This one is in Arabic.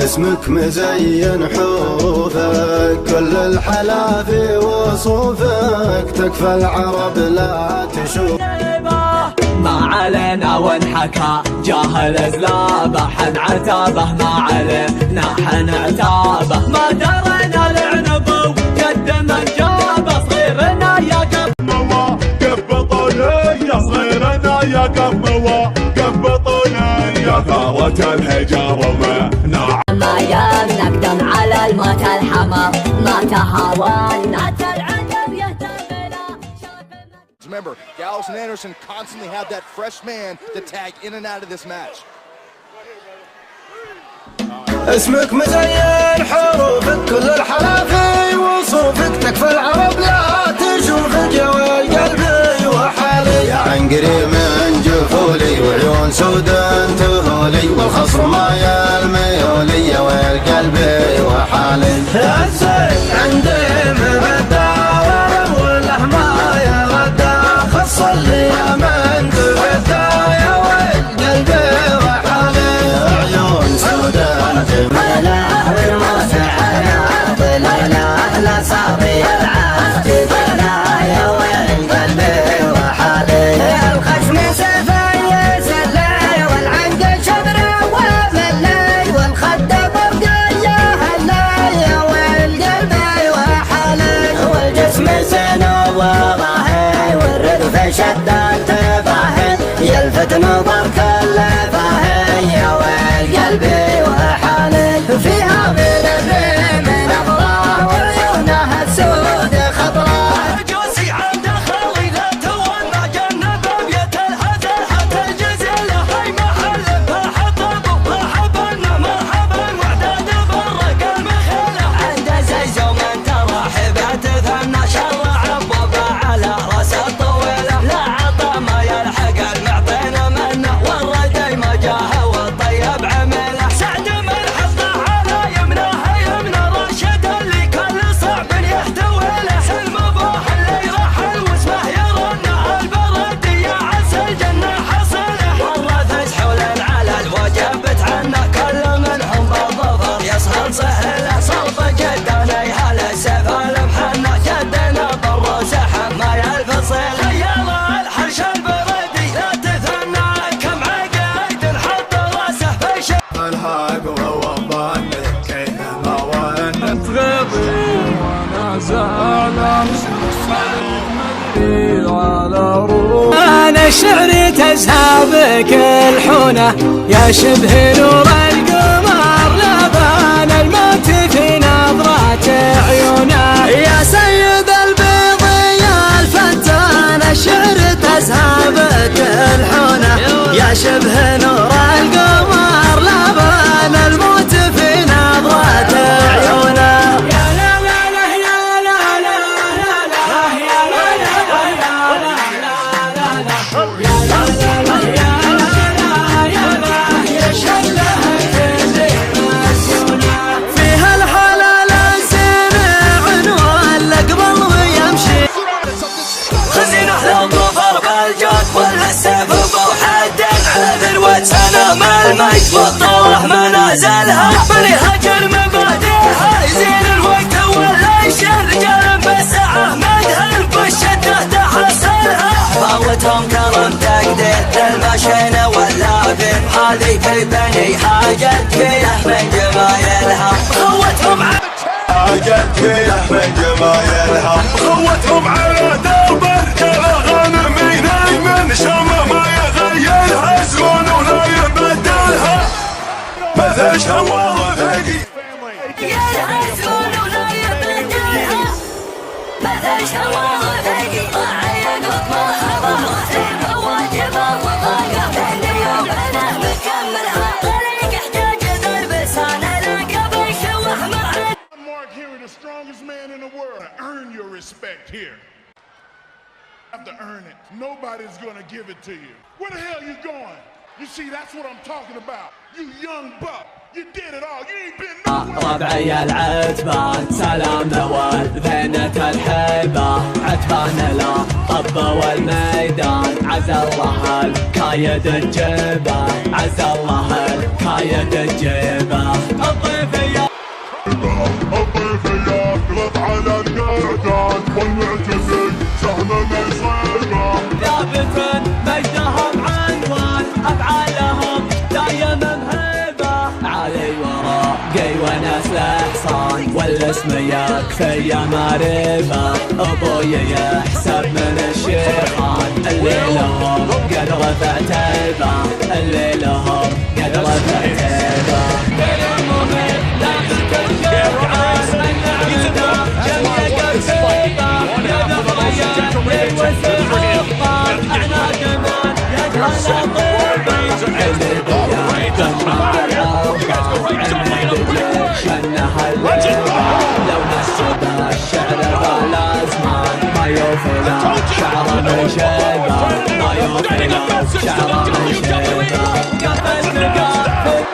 اسمك مزين حروفك، كل الحلا في وصوفك، تكفى العرب لا تشوف. ما علينا وانحكى جاهل ازلابه، حن عتابه ما علينا حن عتابه، ما درينا العنبو قدم الجابه، صغيرنا يا قموا قبطوني يا صغيرنا يا قموا قبطوني يا ثارة الحجار ما يملك دم على الموت الحمر، ما تهاونا العدم يهتمنا. Remember, Gallows and Anderson constantly have that fresh man to tag in and out of this match. اسمك مزين حروفك، كل الحلا في وصوفك، تكفى العرب لا تشوفك يا ويل قلبي وحالي. يا عنقري من جفولي وعيون سود تهولي، والخصر ما يلميولي يا ويل قلبي وحالي. الزين عندي مبدا والله يا غدا، خص لي يا من تبدا يا ويل قلبي وحالي. عيون سود جميلة والموسعة ضليلة لا صابي العهد بلا يا ويل قلبي وحالي. الخشم سفايس اللي والعنق شبرة وملي، والخد برقية هلي يا ويل قلبي وحالي. والجسم زين وضاهي والردف شدة تباهي، يلفت نظر كل فاهي يا ويل قلبي وحالي. فيها من الريم نظرة وعيونها السود خضراء، جوسي عند خالي لا تونا جنب بيت الحزن حتى الجزيلة هاي محل فحطب وحبنا مرحبا وعداد برق المخيلة. عند زيزو من ترحب تثنى شر عبوبة على راس الطويلة، لا عطى ما يلحق المعطينا منه والردي ما جاه والطيب عمله. سعد من حطه على يمناه يمنى راشد اللي كل صعب يحتوي له، سلم ابوح اللي رحل واسمه يرنه البردي يا عسى الجنة حصله. والله حول على الوجه بتعنى كل منهم بالظفر يسهل سهله، صوب جدنا يهلا سيف المحنى جدنا بالروس حما الفصيل. خيال الحرش البردي لا تثنى كم عقايد نحط راسه في شيء. الهاق ووضان كيف ما ونت غبي وانا زعلان على روح. انا شعري تزهابك الحونه يا شبه نور القمر، لبان الموت في نظرات عيونه يا سيد البيض يا الفتان. الشعر تزهابك الحونه يا شبه نور القمر، لبان الموت في نظرات عيونه. فيها الحلال الزين عنوان لقبل ويمشي، خزينة للظفر بالجود ولا السيف بوحد على ذروة سنام المجد والطوح منازلها، منهج المبادئها يزين الوقت ولا يشيل رجال بالسعة مدهن بالشدة تحصلها. فاوتهم كرم تقدير للمشين واللافين، هذه في بني حاجة كله من جمايلها. خوتهم حاجة كله من جمايلها، خوتهم على درب الرجال غانمين من شمه ما يغيرها، اسمون ولا يبدلها مثل شوال ثقي. يلهزون ولا يبدلها مثل شوال ثقي. وعينك ما خبر غسيم واجبه وضاقه، اليوم انا مكملها طريق احتاج البسان لقب يشوح معي. Mark here, the strongest man in the world. Earn your respect here. You have to earn it. Nobody's gonna give it to you. Where the hell you going? You see, that's what I'm talking about. You young buck. You did it all. You ain't been nowhere. ربعي العتبان سلام والذينة الحبة، عتبان لا طب والميدان، عز الله الكايد الجبه، عز الله الكايد الجبه. الاسم يكفي يا معرفة ابويا يحسب من الشيخان اللي لهم قد رفعت هيبة اللي لهم قد رفعت هيبة لو نسب الشعر بالازمان ما يوفينا شعر من شيبة ما يوفينا شعر من شيبة قفل قافل